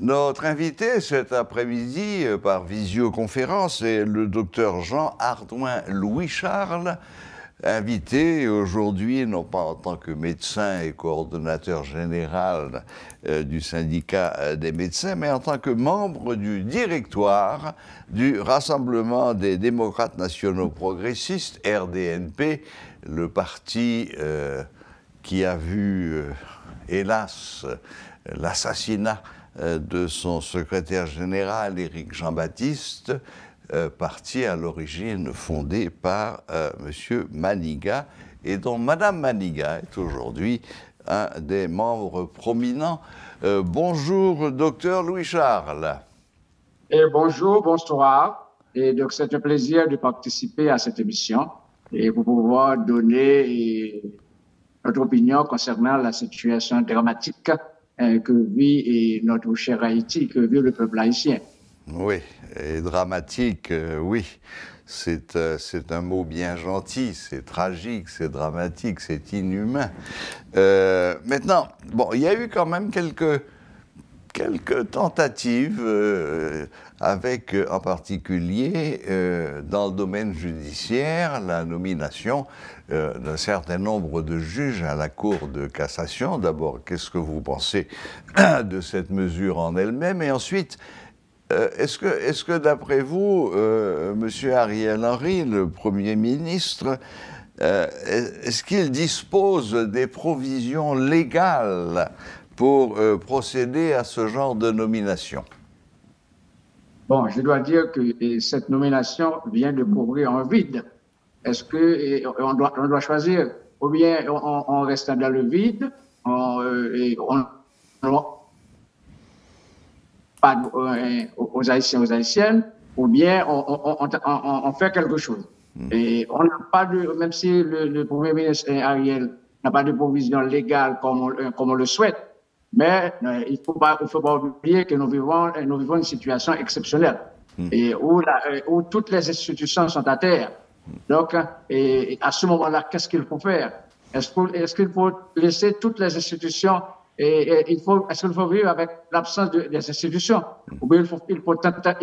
Notre invité cet après-midi par visioconférence est le docteur Jean Hardouin Louis-Charles, invité aujourd'hui non pas en tant que médecin et coordonnateur général du syndicat des médecins, mais en tant que membre du directoire du Rassemblement des démocrates nationaux progressistes, RDNP, le parti qui a vu, hélas, l'assassinat de son secrétaire général, Éric Jean-Baptiste, parti à l'origine fondé par M. Maniga, et dont Mme Maniga est aujourd'hui un des membres prominents. Bonjour, docteur Louis-Charles. Et bonjour, bonsoir. Et donc, c'est un plaisir de participer à cette émission et pour pouvoir donner notre opinion concernant la situation dramatique que vit notre cher Haïti, que vit le peuple haïtien. Oui, et dramatique, oui. C'est un mot bien gentil, c'est tragique, c'est dramatique, c'est inhumain. Maintenant, bon, il y a eu quand même quelques tentatives, avec en particulier dans le domaine judiciaire, la nomination d'un certain nombre de juges à la Cour de cassation. D'abord, qu'est-ce que vous pensez de cette mesure en elle-même? Et ensuite, est-ce que d'après vous, M. Ariel Henry, le Premier ministre, est-ce qu'il dispose des provisions légales pour procéder à ce genre de nomination? Bon, je dois dire que cette nomination vient de couvrir un vide. Est-ce qu'on doit choisir, ou bien on reste dans le vide, aux Haïtiens, aux Haïtiennes, ou bien on fait quelque chose. Et on n'a pas de, même si le Premier ministre Ariel n'a pas de provision légale comme on le souhaite, mais il ne faut pas oublier que nous vivons une situation exceptionnelle et où toutes les institutions sont à terre. Donc, à ce moment-là, qu'est-ce qu'il faut faire? Est-ce qu'il faut laisser toutes les institutions est-ce qu'il faut vivre avec l'absence des institutions? Ou bien il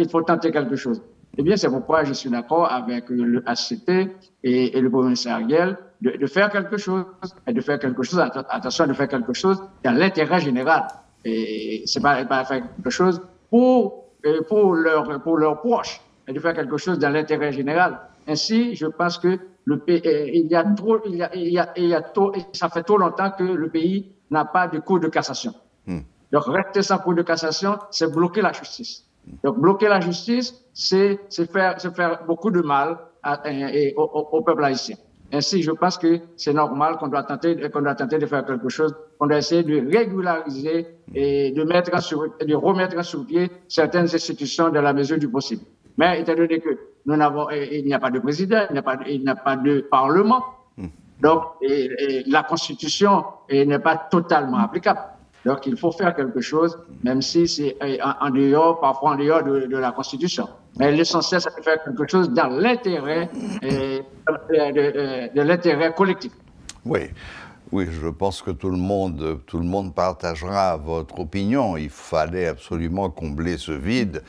faut tenter quelque chose? Eh bien, c'est pourquoi je suis d'accord avec le HCT et le Premier ministre Ariel de faire quelque chose, et de faire quelque chose, attention, de faire quelque chose dans l'intérêt général. Et c'est pas faire quelque chose pour leurs proches, et de faire quelque chose dans l'intérêt général. Ainsi, je pense que ça fait trop longtemps que le pays n'a pas de cour de cassation. Donc, rester sans cour de cassation, c'est bloquer la justice. Donc, bloquer la justice, c'est faire beaucoup de mal au peuple haïtien. Ainsi, je pense que c'est normal qu'on doit tenter de faire quelque chose, qu'on doit essayer de régulariser et de remettre sur pied certaines institutions dans la mesure du possible. Mais étant donné que il n'y a pas de président, il n'y a pas de parlement, donc la Constitution n'est pas totalement applicable. Donc il faut faire quelque chose, même si c'est parfois en dehors de la Constitution. Mais l'essentiel, c'est de faire quelque chose dans l'intérêt de l'intérêt collectif. Oui. Oui, je pense que tout le monde partagera votre opinion. Il fallait absolument combler ce vide.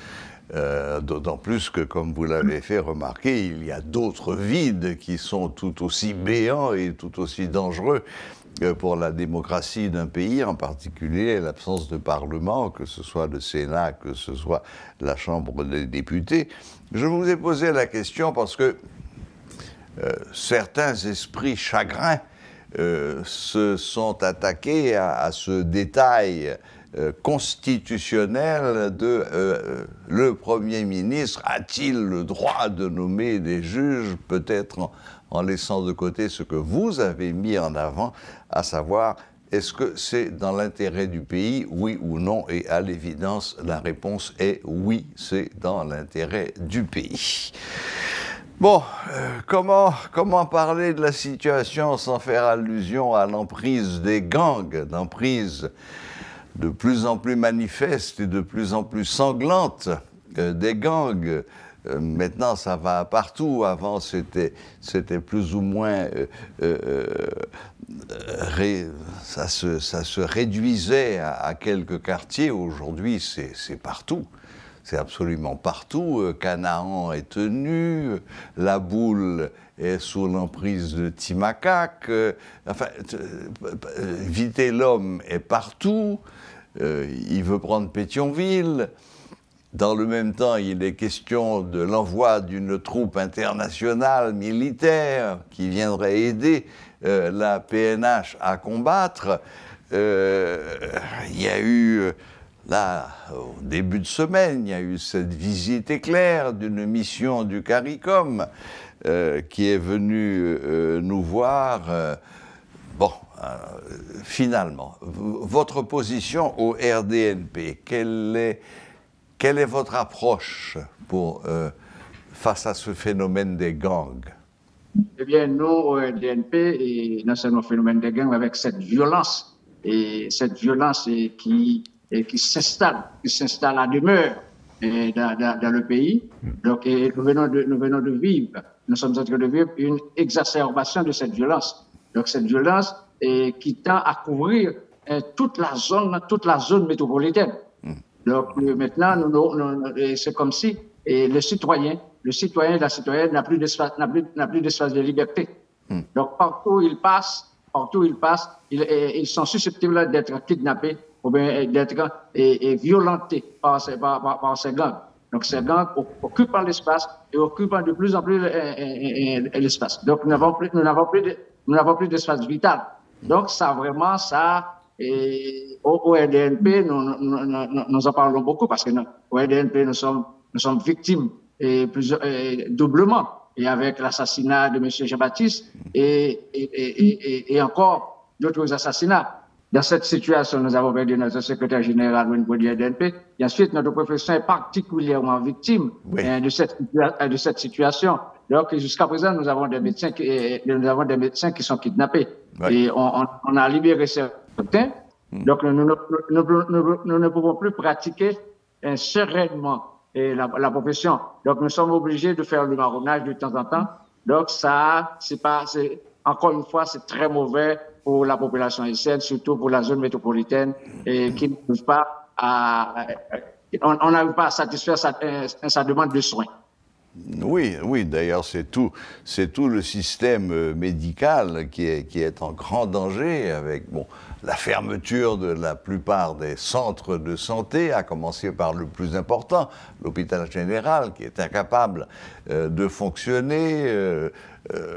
D'autant plus que, comme vous l'avez fait remarquer, il y a d'autres vides qui sont tout aussi béants et tout aussi dangereux pour la démocratie d'un pays, en particulier l'absence de Parlement, que ce soit le Sénat, que ce soit la Chambre des députés. Je vous ai posé la question parce que certains esprits chagrins se sont attaqués à ce détail constitutionnel de le Premier ministre a-t-il le droit de nommer des juges, peut-être en laissant de côté ce que vous avez mis en avant, à savoir est-ce que c'est dans l'intérêt du pays, oui ou non? Et à l'évidence, la réponse est oui, c'est dans l'intérêt du pays. Bon, comment parler de la situation sans faire allusion à l'emprise des gangs, d'emprise de plus en plus manifeste et de plus en plus sanglante des gangs. Maintenant, ça va partout. Avant, c'était plus ou moins ça se réduisait à quelques quartiers. Aujourd'hui, c'est partout. C'est absolument partout. Canaan est tenu, La Boule est sous l'emprise de Timacac. Enfin, Vitellum est partout. Il veut prendre Pétionville. Dans le même temps, il est question de l'envoi d'une troupe internationale militaire qui viendrait aider la PNH à combattre. Il y a eu, là, au début de semaine, il y a eu cette visite éclair d'une mission du CARICOM qui est venue nous voir. Finalement, votre position au RDNP, quelle est votre approche face à ce phénomène des gangs? Eh bien, nous, au RDNP, nous sommes au phénomène des gangs avec cette violence, qui s'installe à demeure dans le pays. Donc, nous venons de vivre, nous sommes en train de vivre une exacerbation de cette violence. Donc, cette violence qui tend à couvrir toute la zone métropolitaine. Donc maintenant, c'est comme si le citoyen et la citoyenne n'a plus d'espace de liberté. Donc partout où ils passent, ils sont susceptibles d'être kidnappés ou bien d'être violentés par ces gangs. Donc ces gangs occupent l'espace et occupent de plus en plus l'espace. Donc nous n'avons plus d'espace vital. Donc ça vraiment et au RDNP, nous en parlons beaucoup parce que au RDNP, nous sommes victimes doublement, et avec l'assassinat de M. Jean-Baptiste et encore d'autres assassinats. Dans cette situation, nous avons perdu notre secrétaire général au niveau du RDNP. Et ensuite, notre profession est particulièrement victime de cette situation. Donc, jusqu'à présent, nous avons des médecins qui sont kidnappés. Et on a libéré certains. Donc, nous ne pouvons plus pratiquer sereinement la profession. Donc, nous sommes obligés de faire le marronnage de temps en temps. Donc, encore une fois, c'est très mauvais pour la population haïtienne, surtout pour la zone métropolitaine, et qui n'arrive pas on n'arrive pas à satisfaire sa demande de soins. Oui, d'ailleurs, c'est tout le système médical qui est en grand danger avec la fermeture de la plupart des centres de santé, à commencer par le plus important, l'hôpital général, qui est incapable de fonctionner,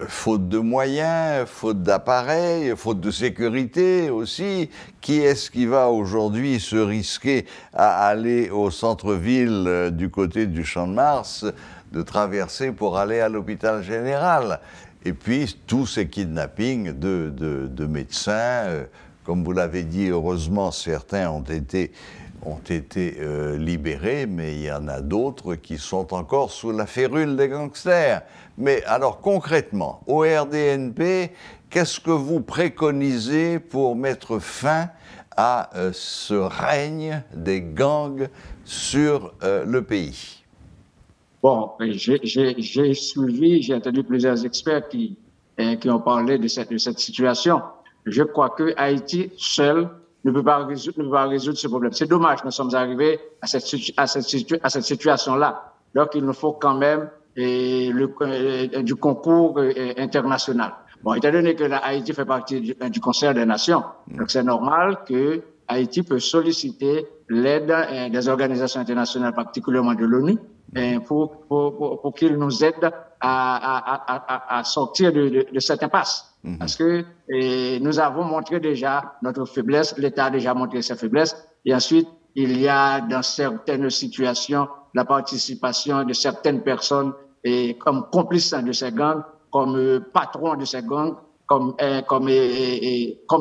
faute de moyens, faute d'appareils, faute de sécurité aussi. Qui est-ce qui va aujourd'hui se risquer à aller au centre-ville du côté du Champ-de-Mars, de traverser pour aller à l'hôpital général? Et puis, tous ces kidnappings de médecins, comme vous l'avez dit, heureusement, certains ont été libérés, mais il y en a d'autres qui sont encore sous la férule des gangsters. Mais alors, concrètement, au RDNP, qu'est-ce que vous préconisez pour mettre fin à ce règne des gangs sur le pays? Bon, j'ai entendu plusieurs experts qui ont parlé de cette situation. Je crois que Haïti seul ne peut pas résoudre ce problème. C'est dommage, nous sommes arrivés à cette situation-là. Donc, il nous faut quand même du concours international. Bon, étant donné que Haïti fait partie du Concert des Nations, donc c'est normal que Haïti peut solliciter l'aide des organisations internationales, particulièrement de l'ONU, pour qu'ils nous aident à sortir de cette impasse. Parce que nous avons montré déjà notre faiblesse, l'État a déjà montré sa faiblesse, et ensuite, il y a dans certaines situations la participation de certaines personnes comme complices de ces gangs, comme patrons de ces gangs, comme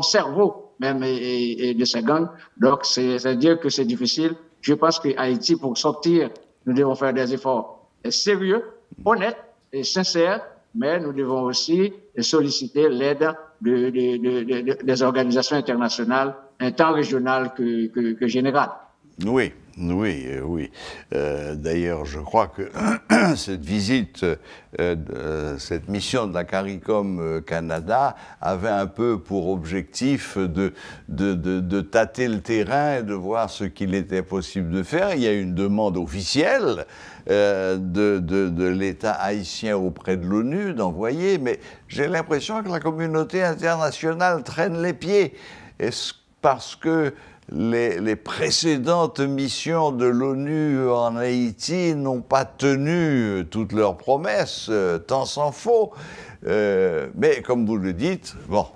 cerveau même de ces gangs. Donc, c'est-à-dire que c'est difficile. Je pense que Haïti, pour sortir, nous devons faire des efforts sérieux, honnêtes et sincères, mais nous devons aussi solliciter l'aide des organisations internationales, tant régionales que générales. Oui, oui, oui. D'ailleurs, je crois que cette visite, cette mission de la CARICOM Canada avait un peu pour objectif de tâter le terrain et de voir ce qu'il était possible de faire. Il y a une demande officielle de l'État haïtien auprès de l'ONU d'envoyer, mais j'ai l'impression que la communauté internationale traîne les pieds. Est-ce parce que les précédentes missions de l'ONU en Haïti n'ont pas tenu toutes leurs promesses, tant s'en faut. Mais comme vous le dites, bon,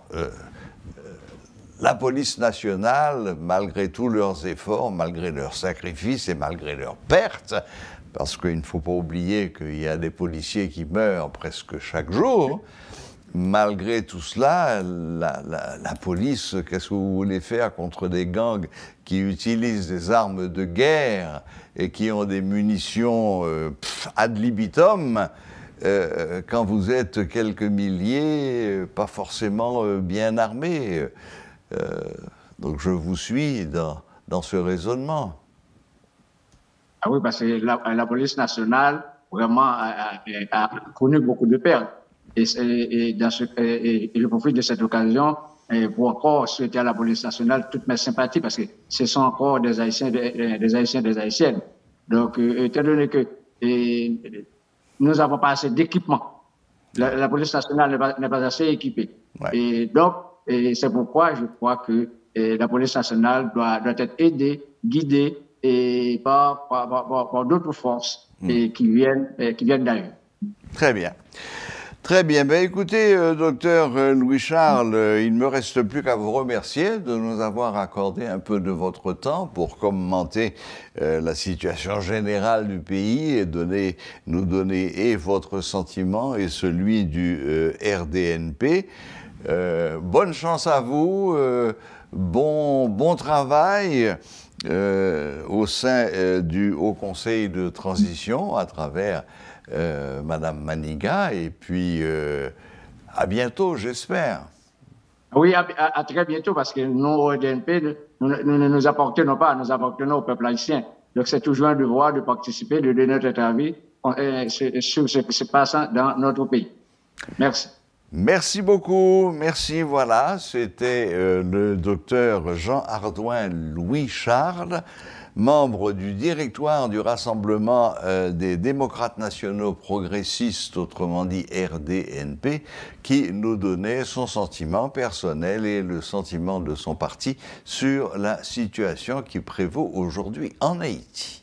la police nationale, malgré tous leurs efforts, malgré leurs sacrifices et malgré leurs pertes, parce qu'il ne faut pas oublier qu'il y a des policiers qui meurent presque chaque jour, malgré tout cela, la police, qu'est-ce que vous voulez faire contre des gangs qui utilisent des armes de guerre et qui ont des munitions ad libitum quand vous êtes quelques milliers, pas forcément bien armés. Donc je vous suis dans ce raisonnement. Ah oui, parce que la police nationale vraiment a connu beaucoup de pertes. Et je profite de cette occasion pour encore souhaiter à la police nationale toutes mes sympathies parce que ce sont encore des Haïtiens, des Haïtiens, des Haïtiennes. Donc, étant donné que nous n'avons pas assez d'équipement, la police nationale n'est pas assez équipée. Ouais. Et donc, c'est pourquoi je crois que la police nationale doit être aidée, guidée et par d'autres forces qui viennent d'ailleurs. Très bien. Très bien. Ben, écoutez, docteur Louis-Charles, il ne me reste plus qu'à vous remercier de nous avoir accordé un peu de votre temps pour commenter la situation générale du pays et nous donner et votre sentiment et celui du RDNP. Bonne chance à vous, bon travail au sein du Haut Conseil de transition à travers Madame Maniga, et puis à bientôt, j'espère. Oui, à très bientôt, parce que nous, au RDNP, nous ne nous appartenons pas, nous appartenons au peuple haïtien. Donc, c'est toujours un devoir de participer, de donner notre avis sur ce qui se passe dans notre pays. Merci. Merci beaucoup, merci, voilà, c'était le docteur Jean Hardouin Louis-Charles, membre du directoire du Rassemblement des démocrates nationaux progressistes, autrement dit RDNP, qui nous donnait son sentiment personnel et le sentiment de son parti sur la situation qui prévaut aujourd'hui en Haïti.